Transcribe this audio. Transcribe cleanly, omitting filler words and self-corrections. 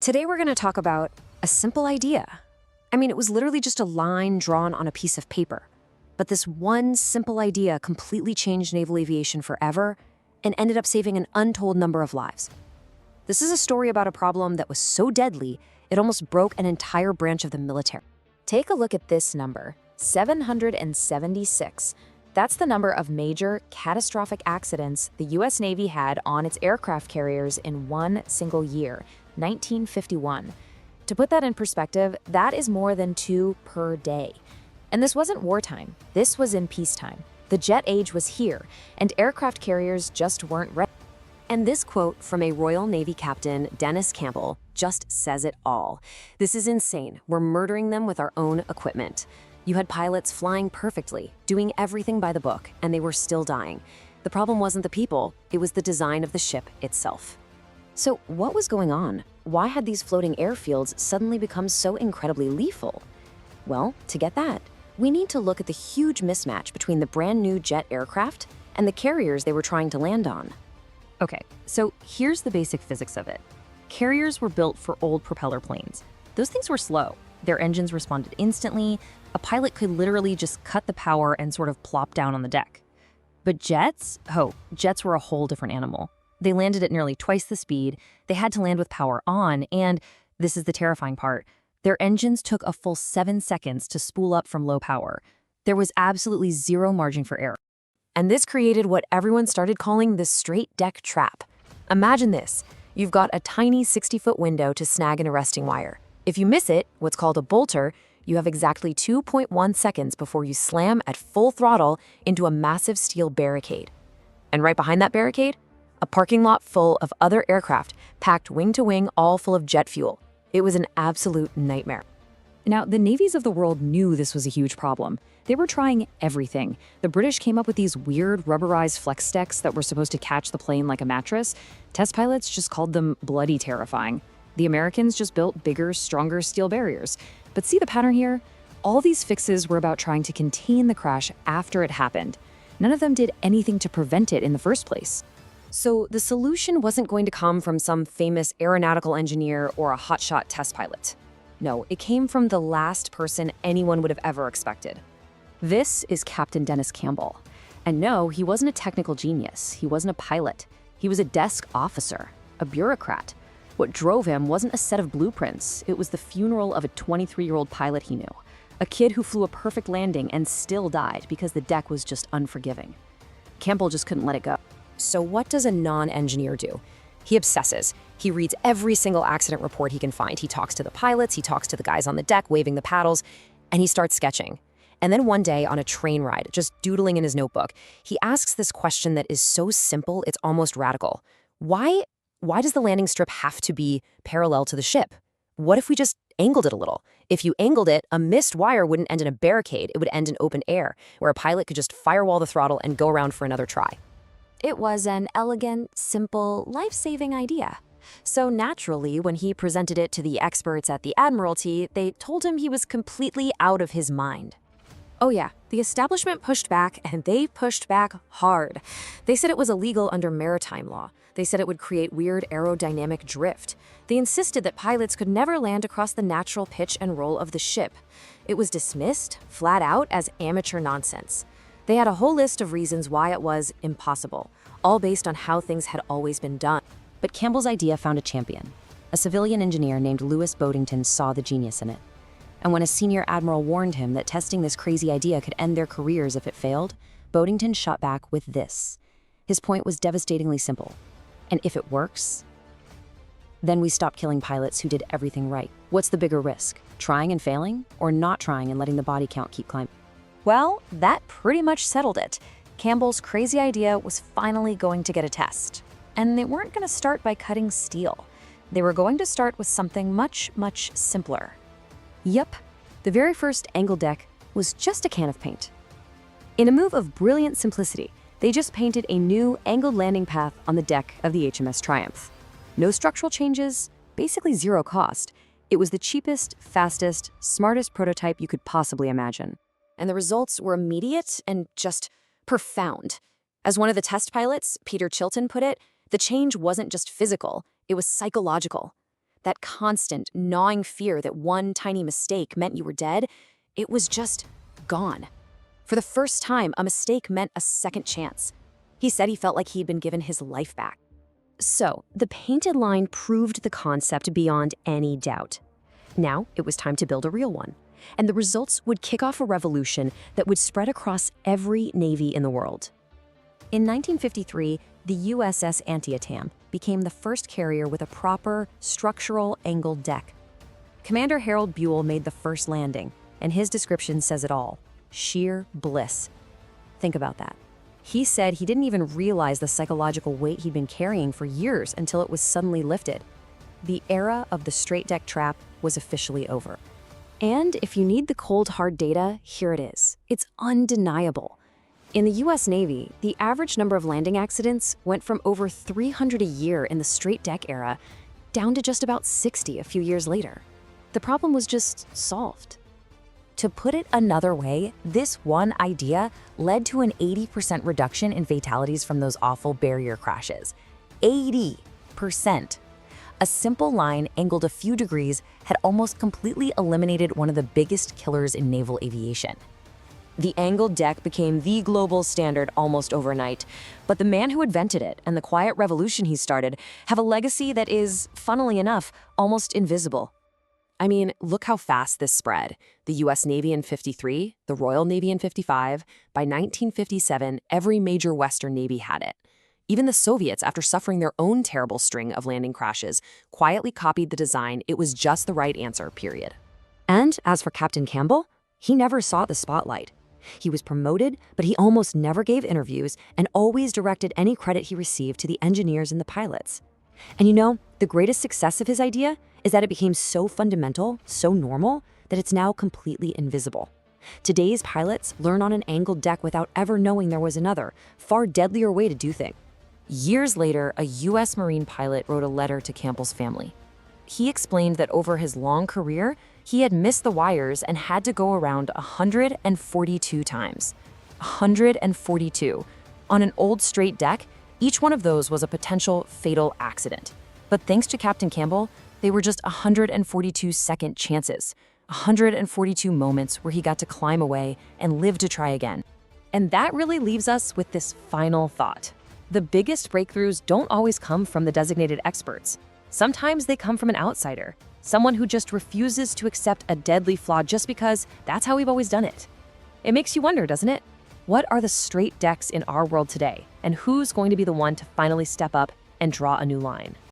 Today we're going to talk about a simple idea. I mean, it was literally just a line drawn on a piece of paper. But this one simple idea completely changed naval aviation forever and ended up saving an untold number of lives. This is a story about a problem that was so deadly, it almost broke an entire branch of the military. Take a look at this number, 776. That's the number of major, catastrophic accidents the U.S. Navy had on its aircraft carriers in one single year, 1951. To put that in perspective, that is more than 2 per day. And this wasn't wartime. This was in peacetime. The jet age was here, and aircraft carriers just weren't ready. And this quote from a Royal Navy Captain Dennis Campbell just says it all. This is insane. We're murdering them with our own equipment. You had pilots flying perfectly, doing everything by the book, and they were still dying. The problem wasn't the people, it was the design of the ship itself. So what was going on? Why had these floating airfields suddenly become so incredibly lethal? Well, to get that, we need to look at the huge mismatch between the brand new jet aircraft and the carriers they were trying to land on. Okay, so here's the basic physics of it. Carriers were built for old propeller planes. Those things were slow. Their engines responded instantly. A pilot could literally just cut the power and sort of plop down on the deck. But jets? Oh, jets were a whole different animal. They landed at nearly twice the speed, they had to land with power on, and this is the terrifying part, their engines took a full 7 seconds to spool up from low power. There was absolutely zero margin for error. And this created what everyone started calling the straight deck trap. Imagine this. You've got a tiny 60-foot window to snag an arresting wire. If you miss it, what's called a bolter, you have exactly 2.1 seconds before you slam at full throttle into a massive steel barricade. And right behind that barricade, a parking lot full of other aircraft, packed wing to wing, all full of jet fuel. It was an absolute nightmare. Now, the navies of the world knew this was a huge problem. They were trying everything. The British came up with these weird rubberized flex decks that were supposed to catch the plane like a mattress. Test pilots just called them bloody terrifying. The Americans just built bigger, stronger steel barriers. But see the pattern here? All these fixes were about trying to contain the crash after it happened. None of them did anything to prevent it in the first place. So the solution wasn't going to come from some famous aeronautical engineer or a hotshot test pilot. No, it came from the last person anyone would have ever expected. This is Captain Dennis Campbell. And no, he wasn't a technical genius. He wasn't a pilot. He was a desk officer, a bureaucrat. What drove him wasn't a set of blueprints. It was the funeral of a 23-year-old pilot he knew. A kid who flew a perfect landing and still died because the deck was just unforgiving. Campbell just couldn't let it go. So what does a non-engineer do? He obsesses. He reads every single accident report he can find. He talks to the pilots, he talks to the guys on the deck waving the paddles, and he starts sketching. And then one day on a train ride, just doodling in his notebook, he asks this question that is so simple, it's almost radical. Why does the landing strip have to be parallel to the ship? What if we just angled it a little? If you angled it, a missed wire wouldn't end in a barricade, it would end in open air, where a pilot could just firewall the throttle and go around for another try. It was an elegant, simple, life-saving idea. So naturally, when he presented it to the experts at the Admiralty, they told him he was completely out of his mind. Oh yeah, the establishment pushed back, and they pushed back hard. They said it was illegal under maritime law. They said it would create weird aerodynamic drift. They insisted that pilots could never land across the natural pitch and roll of the ship. It was dismissed, flat out, as amateur nonsense. They had a whole list of reasons why it was impossible, all based on how things had always been done. But Campbell's idea found a champion. A civilian engineer named Louis Boddington saw the genius in it. And when a senior admiral warned him that testing this crazy idea could end their careers if it failed, Boddington shot back with this. His point was devastatingly simple. And if it works, then we stop killing pilots who did everything right. What's the bigger risk? Trying and failing, or not trying and letting the body count keep climbing? Well, that pretty much settled it. Campbell's crazy idea was finally going to get a test. And they weren't going to start by cutting steel. They were going to start with something much, much simpler. Yep, the very first angled deck was just a can of paint. In a move of brilliant simplicity, they just painted a new angled landing path on the deck of the HMS Triumph. No structural changes, basically zero cost. It was the cheapest, fastest, smartest prototype you could possibly imagine. And the results were immediate and just profound. As one of the test pilots, Peter Chilton, put it, the change wasn't just physical, it was psychological. that constant, gnawing fear that one tiny mistake meant you were dead, it was just gone. For the first time, a mistake meant a second chance. He said he felt like he'd been given his life back. So, the painted line proved the concept beyond any doubt. Now, it was time to build a real one. And the results would kick off a revolution that would spread across every navy in the world. In 1953, the USS Antietam became the first carrier with a proper structural angled deck. Commander Harold Buell made the first landing, and his description says it all: sheer bliss. Think about that. He said he didn't even realize the psychological weight he'd been carrying for years until it was suddenly lifted. The era of the straight deck trap was officially over. And if you need the cold, hard data, here it is. It's undeniable. In the US Navy, the average number of landing accidents went from over 300 a year in the straight deck era down to just about 60 a few years later. The problem was just solved. To put it another way, this one idea led to an 80% reduction in fatalities from those awful barrier crashes. 80%. A simple line angled a few degrees had almost completely eliminated one of the biggest killers in naval aviation. The angled deck became the global standard almost overnight, but the man who invented it and the quiet revolution he started have a legacy that is, funnily enough, almost invisible. I mean, look how fast this spread. The US Navy in '53, the Royal Navy in '55. By 1957, every major Western Navy had it. Even the Soviets, after suffering their own terrible string of landing crashes, quietly copied the design. It was just the right answer, period. And as for Captain Campbell, he never sought the spotlight. He was promoted, but he almost never gave interviews and always directed any credit he received to the engineers and the pilots. And you know, the greatest success of his idea is that it became so fundamental, so normal, that it's now completely invisible. Today's pilots learn on an angled deck without ever knowing there was another, far deadlier way to do things. Years later, a US Marine pilot wrote a letter to Campbell's family. He explained that over his long career, he had missed the wires and had to go around 142 times. 142. On an old straight deck, each one of those was a potential fatal accident. But thanks to Captain Campbell, they were just 142 second chances. 142 moments where he got to climb away and live to try again. And that really leaves us with this final thought. The biggest breakthroughs don't always come from the designated experts. Sometimes they come from an outsider, someone who just refuses to accept a deadly flaw just because that's how we've always done it. It makes you wonder, doesn't it? What are the straight decks in our world today, and who's going to be the one to finally step up and draw a new line?